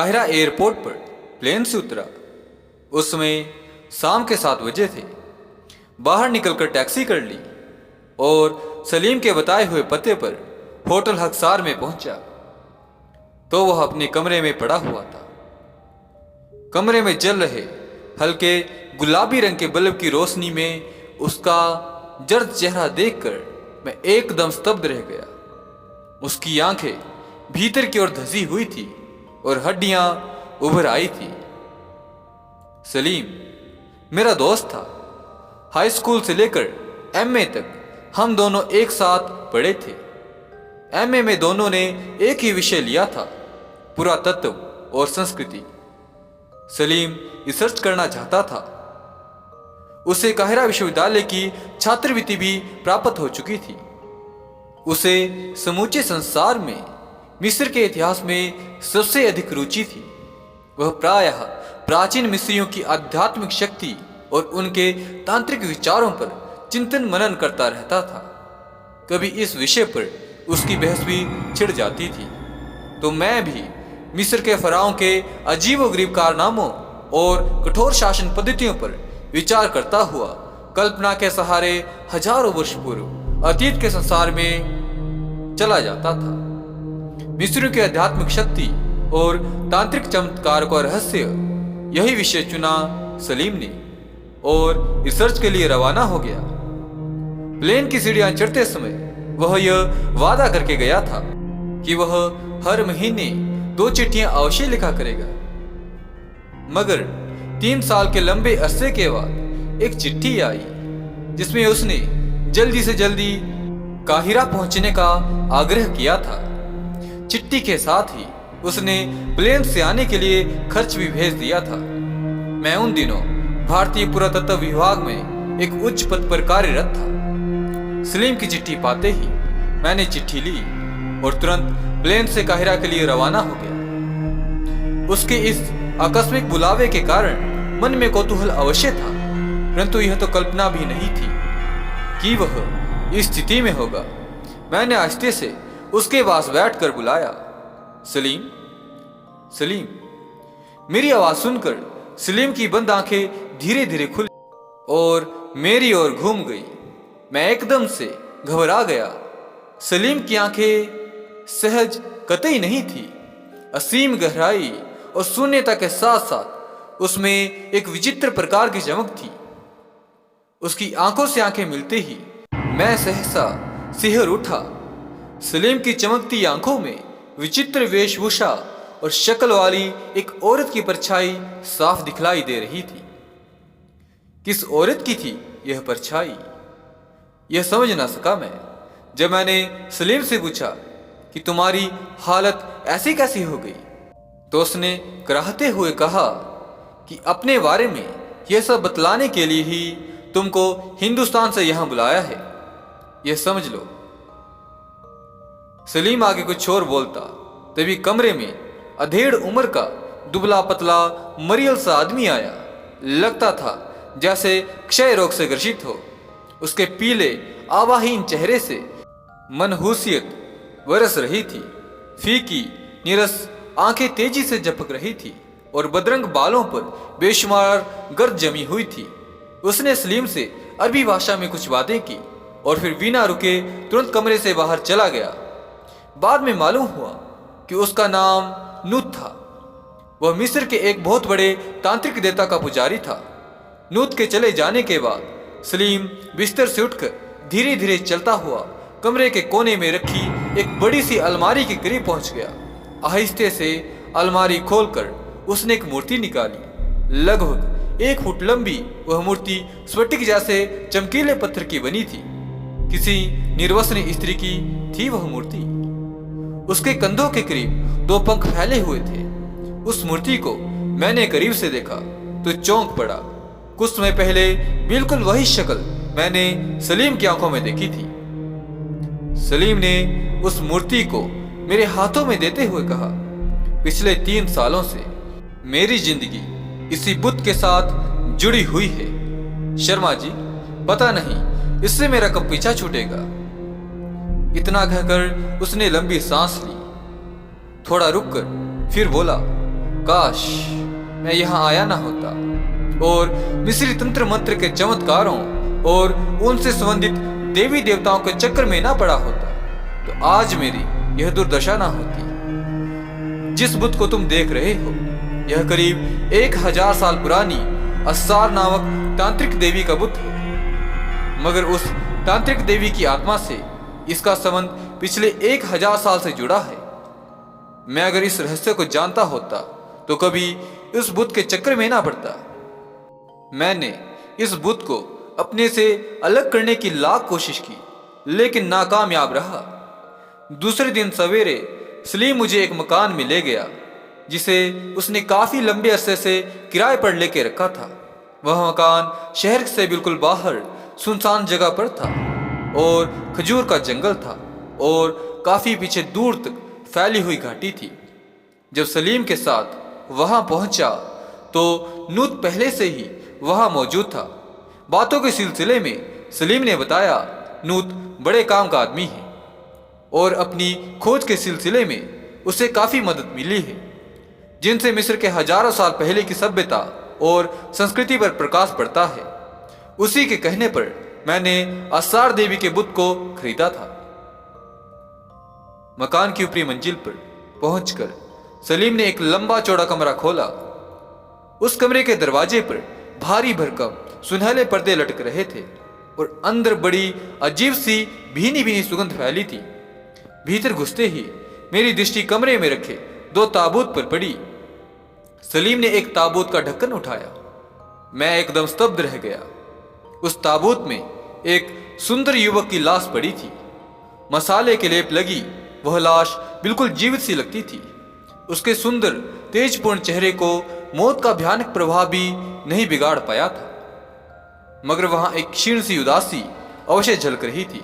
Cairo airport पर plane से उतरा। उस समय शाम के 7 बजे थे। बाहर निकलकर टैक्सी कर ली और सलीम के बताए हुए पते पर होटल हक्सार में पहुंचा तो वह अपने कमरे में पड़ा हुआ था। कमरे में जल रहे हल्के गुलाबी रंग के बल्ब की रोशनी में उसका जर्द चेहरा देखकर मैं एकदम स्तब्ध रह गया। उसकी आंखें भीतर की ओर धसी हुई थी और हड्डियां उभर आई थी। सलीम मेरा दोस्त था। हाई स्कूल से लेकर एमए तक हम दोनों एक साथ पढ़े थे। एमए में दोनों ने एक ही विषय लिया था, पुरातत्व और संस्कृति। सलीम रिसर्च करना चाहता था। उसे काहिरा विश्वविद्यालय की छात्रवृत्ति भी प्राप्त हो चुकी थी। उसे समूचे संसार में मिस्र के इतिहास में सबसे अधिक रुचि थी। वह प्रायः प्राचीन मिस्रियों की आध्यात्मिक शक्ति और उनके तांत्रिक विचारों पर चिंतन मनन करता रहता था। कभी इस विषय पर उसकी बहस भी छिड़ जाती थी तो मैं भी मिस्र के फराओं के अजीबोगरीब कारनामों और कठोर शासन पद्धतियों पर विचार करता हुआ कल्पना के सहारे हजारों वर्ष पूर्व अतीत के संसार में चला जाता था। मिस्रियों की आध्यात्मिक शक्ति और तांत्रिक चमत्कार का रहस्य, यही विषय चुना सलीम ने और रिसर्च के लिए रवाना हो गया। प्लेन की सीढ़ियां चढ़ते समय वह यह वादा करके गया था कि वह हर महीने 2 चिट्ठियां अवश्य लिखा करेगा। मगर 3 साल के लंबे अरसे के बाद एक चिट्ठी आई जिसमें उसने जल्दी से जल्दी काहिरा पहुंचने का आग्रह किया था। चिट्ठी के साथ ही उसने प्लेन से आने के लिए खर्च भी भेज दिया था। मैं उन दिनों भारतीय पुरातत्व विभाग में एक उच्च पद पर कार्यरत था। सलीम की चिट्ठी पाते ही मैंने चिट्ठी ली और तुरंत प्लेन से काहिरा के लिए रवाना हो गया। उसके इस आकस्मिक बुलावे के कारण मन में कौतूहल अवश्य था, परंतु यह तो कल्पना भी नहीं थी कि वह इस स्थिति में होगा। मैंने आहिस्ते से उसके पास बैठकर बुलाया, सलीम सलीम। मेरी आवाज सुनकर सलीम की बंद आंखें धीरे धीरे खुली और मेरी ओर घूम गई। मैं एकदम से घबरा गया। सलीम की आंखें सहज कतई नहीं थी। असीम गहराई और शून्यता के साथ साथ उसमें एक विचित्र प्रकार की चमक थी। उसकी आंखों से आंखें मिलते ही मैं सहसा सिहर उठा। सलीम की चमकती आंखों में विचित्र वेशभूषा और शक्ल वाली एक औरत की परछाई साफ दिखलाई दे रही थी। किस औरत की थी यह परछाई, यह समझ ना सका मैं। जब मैंने सलीम से पूछा कि तुम्हारी हालत ऐसी कैसी हो गई, तो उसने कराहते हुए कहा कि अपने बारे में यह सब बतलाने के लिए ही तुमको हिंदुस्तान से यहां बुलाया है, यह समझ लो। सलीम आगे कुछ और बोलता, तभी कमरे में अधेड़ उम्र का दुबला पतला मरियल सा आदमी आया। लगता था जैसे क्षय रोग से ग्रसित हो। उसके पीले आवाहीन चेहरे से मनहूसियत बरस रही थी। फीकी नीरस आंखें तेजी से झपक रही थी और बदरंग बालों पर बेशुमार गर्द जमी हुई थी। उसने सलीम से अरबी भाषा में कुछ बातें की और फिर बिना रुके तुरंत कमरे से बाहर चला गया। बाद में मालूम हुआ कि उसका नाम नूत था। वह मिस्र के एक बहुत बड़े तांत्रिक देवता का पुजारी था। नूत के चले जाने के बाद सलीम बिस्तर से उठकर धीरे धीरे चलता हुआ कमरे के कोने में रखी एक बड़ी सी अलमारी के करीब पहुंच गया। आहिस्ते से अलमारी खोलकर उसने एक मूर्ति निकाली। लगभग 1 फुट लंबी वह मूर्ति स्फटिक जैसे चमकीले पत्थर की बनी थी। किसी निर्वस्त्र स्त्री की थी वह मूर्ति। उसके कंधों के करीब 2 पंख फैले हुए थे। उस मूर्ति को मैंने करीब से देखा तो चौंक पड़ा। कुछ समय पहले बिल्कुल वही शक्ल मैंने सलीम की आंखों में देखी थी। सलीम ने उस मूर्ति को मेरे हाथों में देते हुए कहा, पिछले 3 सालों से मेरी जिंदगी इसी बुत के साथ जुड़ी हुई है। शर्मा जी, पता नहीं इससे मेरा कब पीछा छूटेगा। इतना कहकर उसने लंबी सांस ली। थोड़ा रुककर फिर बोला, काश मैं यहाँ आया ना होता और मिस्री तंत्र मंत्र के चमत्कारों और उनसे संबंधित देवी देवताओं के चक्कर में ना पड़ा होता, तो आज मेरी यह दुर्दशा ना होती। जिस बुत को तुम देख रहे हो, यह करीब 1000 साल पुरानी अस्सार नामक तांत्रिक देवी का बुत है। मगर उस तांत्रिक देवी की आत्मा से इसका संबंध पिछले 1000 साल से जुड़ा है। मैं अगर इस रहस्य को जानता होता तो कभी इस बुत के चक्कर में ना पड़ता। मैंने इस बुत को अपने से अलग करने की लाख कोशिश की, लेकिन नाकामयाब रहा। दूसरे दिन सवेरे सलीम मुझे एक मकान में ले गया जिसे उसने काफी लंबे अरसे से किराए पर लेके रखा था। वह मकान शहर से बिल्कुल बाहर सुनसान जगह पर था और खजूर का जंगल था और काफी पीछे दूर तक फैली हुई घाटी थी। जब सलीम के साथ वहां पहुंचा तो नूत पहले से ही वहां मौजूद था। बातों के सिलसिले में सलीम ने बताया नूत बड़े काम का आदमी है और अपनी खोज के सिलसिले में उसे काफी मदद मिली है, जिनसे मिस्र के हजारों साल पहले की सभ्यता और संस्कृति पर प्रकाश पड़ता है। उसी के कहने पर मैंने अस्सार देवी के बुत को खरीदा था। मकान की ऊपरी मंजिल पर पहुंचकर सलीम ने एक लंबा चौड़ा कमरा खोला। उस कमरे के दरवाजे पर भारी भरकम सुनहले पर्दे लटक रहे थे और अंदर बड़ी अजीब सी भीनी भीनी सुगंध फैली थी। भीतर घुसते ही मेरी दृष्टि कमरे में रखे 2 ताबूत पर पड़ी। सलीम ने एक ताबूत का ढक्कन उठाया। मैं एकदम स्तब्ध रह गया। उस ताबूत में एक सुंदर युवक की लाश पड़ी थी। मसाले के लेप लगी वह लाश बिल्कुल जीवित सी लगती थी। उसके सुंदर तेजपूर्ण चेहरे को मौत का भयानक प्रभाव भी नहीं बिगाड़ पाया था, मगर वहां एक क्षीण सी उदासी अवश्य झलक रही थी।